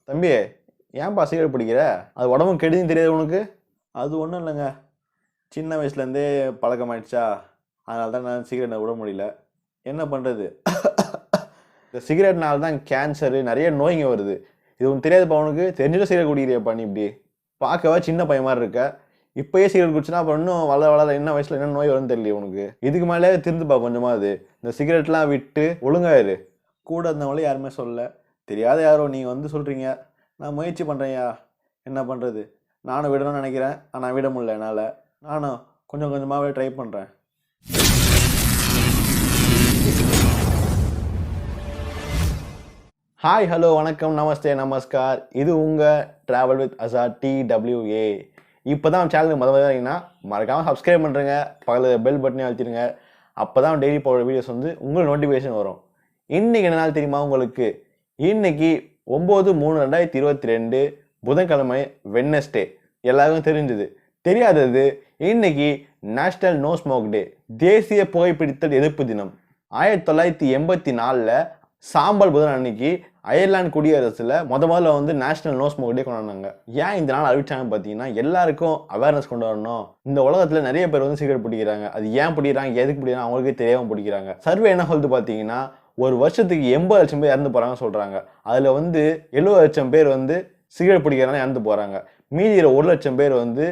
தம்பி, ஏன்பா சிகரெட் பிடிக்கிற? அது உடம்புக்கு கெடுதின்னு தெரியாது உனக்கு? அது ஒன்றும் இல்லைங்க, சின்ன வயசுலேருந்தே பழக்கமாயிடுச்சா, அதனால தான் நான் சிகரெட்டை விட முடியல. என்ன பண்ணுறது? இந்த சிகரெட்னால தான் கேன்சரு நிறைய நோய்ங்க வருது. இது ஒன்று தெரியாதுப்பா உனக்கு? தெரிஞ்சுட்டு சிகரெட் குடிக்கிறியப்பா நீ? இப்படி பார்க்கவா சின்ன பையன் மாதிரி இருக்க, இப்போயே சிகரெட் குடிச்சுன்னா அப்புறம் இன்னும் வளர வளர என்ன வயசில் என்ன நோய் வரும்னு தெரியல உனக்கு. இதுக்கு மேலே திருந்துப்பா கொஞ்சமாவது. இந்த சிகரெட்லாம் விட்டு ஒழுங்காயிரு. கூட இருந்தவங்களே யாருமே சொல்ல, தெரியாத யாரோ நீங்கள் வந்து சொல்கிறீங்க. நான் முயற்சி பண்ணுறேன்யா, என்ன பண்ணுறது? நானும் விடணும்னு நினைக்கிறேன், ஆனால் விட முடியல என்னால். நானும் கொஞ்சம் கொஞ்சமாகவே ட்ரை பண்ணுறேன். ஹாய், ஹலோ, வணக்கம், நமஸ்தே, நமஸ்கார். இது உங்கள் ட்ராவல் வித் அசார் TWA. இப்போ தான் சேனலுக்கு வரீங்கன்னா மறக்காமல் சப்ஸ்கிரைப் பண்ணுறேங்க, பக்கத்தில் பெல் பட்டனே அழுத்திடுங்க. அப்போ தான் டெய்லி போடுற வீடியோஸ் வந்து உங்களுக்கு நோட்டிஃபிகேஷன் வரும். இன்றைக்கி என்ன நாள் தெரியுமா உங்களுக்கு? இன்னைக்கு 9/3/2022 புதன்கிழமை, வெட்னஸ்டே. எல்லாருக்கும் தெரிஞ்சது. தெரியாதது, இன்னைக்கு நேஷனல் நோ ஸ்மோக் டே, தேசிய புகைப்பிடித்தல் எதிர்ப்பு தினம். 1984 சாம்பல் புதன் அன்னைக்கு அயர்லாந்து குடியரசுல முதல்ல வந்து நேஷனல் நோ ஸ்மோக் டே கொண்டாடினாங்க. ஏன் இந்த நாள் அறிவிச்சாங்க பார்த்தீங்கன்னா, எல்லாருக்கும் அவேர்னஸ் கொண்டு வரணும். இந்த உலகத்துல நிறைய பேர் வந்து சிகரெட் பிடிக்கிறாங்க, அது ஏன் பிடிக்கிறாங்க, எதுக்கு பிடிக்கிறாங்க அவங்களுக்கே தெரியாம பிடிக்கிறாங்க. சர்வே என்ன சொல்லுது பார்த்தீங்கன்னா, ஒரு வருஷத்துக்கு 80 லட்சம் பேர் இறந்து போறாங்க சொல்றாங்க. அதுல வந்து 70 லட்சம் பேர் வந்து சிகரெட் பிடிக்கிறதுனால இறந்து போறாங்க. மீதி 1 லட்சம் பேர் வந்து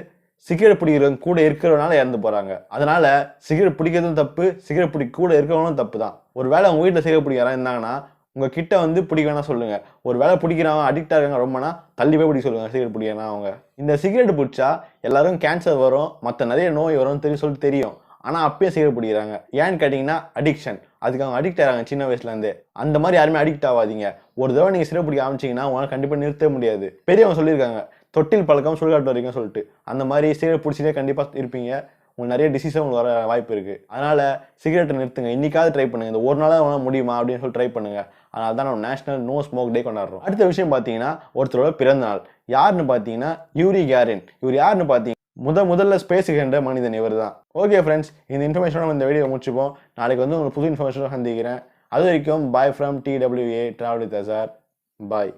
சிகரெட் பிடிக்கிறவங்க கூட இருக்கிறவனால இறந்து போறாங்க. அதனால சிகரெட் பிடிக்கிறதும் தப்பு, சிகரெட் பிடிக்க கூட இருக்கிறவங்களும் தப்பு தான். ஒரு வேளை உங்க வீட்டில் சிகரெட் பிடிக்கிறாங்க இருந்தாங்கன்னா உங்ககிட்ட வந்து பிடிக்கணும்னா சொல்லுங்க. ஒரு வேளை பிடிக்கிறவங்க அடிக்ட் ஆகிறாங்க ரொம்பனா தள்ளி போய் பிடிக்க சொல்லுங்க சிகரெட் பிடிக்கிறனா. அவங்க இந்த சிகரெட் பிடிச்சா எல்லாரும் கேன்சர் வரும், மற்ற நிறைய நோய் வரும்னு சொல்லிட்டு தெரியும். ஆனால் அப்பயே சிகரெட் பிடிக்கிறாங்க. ஏன்னு கேட்டிங்கன்னா அடிக்ஷன். அதுக்கு அவங்க அடிக்ட் ஆகிறாங்க சின்ன வயசுலேருந்தே. அந்த மாதிரி யாருமே அடிக்ட் ஆகாதீங்க. ஒரு தடவை நீங்கள் சிகரெட் பிடிக்க ஆரம்பிச்சிங்கன்னா உங்களால் கண்டிப்பாக நிறுத்த முடியாது. பெரியவங்க சொல்லியிருக்காங்க, தொட்டில் பழக்கம் சுடுகாட்டு வரைக்கும் சொல்லிட்டு. அந்த மாதிரி சிகரெட் பிடிச்சிட்டே கண்டிப்பாக இருப்பீங்க, உங்களுக்கு நிறைய டிசீஸும் உங்களுக்கு வர வாய்ப்பு இருக்குது. அதனால் சிகரெட்டை நிறுத்துங்க. இன்னைக்காவது ட்ரை பண்ணுங்கள். இந்த ஒரு நாளாக உங்களால் முடியுமா அப்படின்னு சொல்லி ட்ரை பண்ணுங்கள். அதனால தான் நம்ம நேஷனல் நோ ஸ்மோக் டே கொண்டாடுறோம். அடுத்த விஷயம் பார்த்தீங்கன்னா, ஒருத்தரோட பிறந்த நாள். யாருன்னு பார்த்தீங்கன்னா யூரி கேரின். இவர் யாருன்னு பார்த்தீங்கன்னா முதல்ல ஸ்பேஸுக்கு சென்ற மனிதன் இவர் தான். ஓகே ஃப்ரெண்ட்ஸ், இந்த இன்ஃபர்மேஷனோட நம்ம இந்த வீடியோ முடிச்சுப்போம். நாளைக்கு வந்து உங்களுக்கு புது இன்ஃபர்மேஷனோட சந்திக்கிறேன். அது வரைக்கும் bye from TWA travel with Azhar. Bye.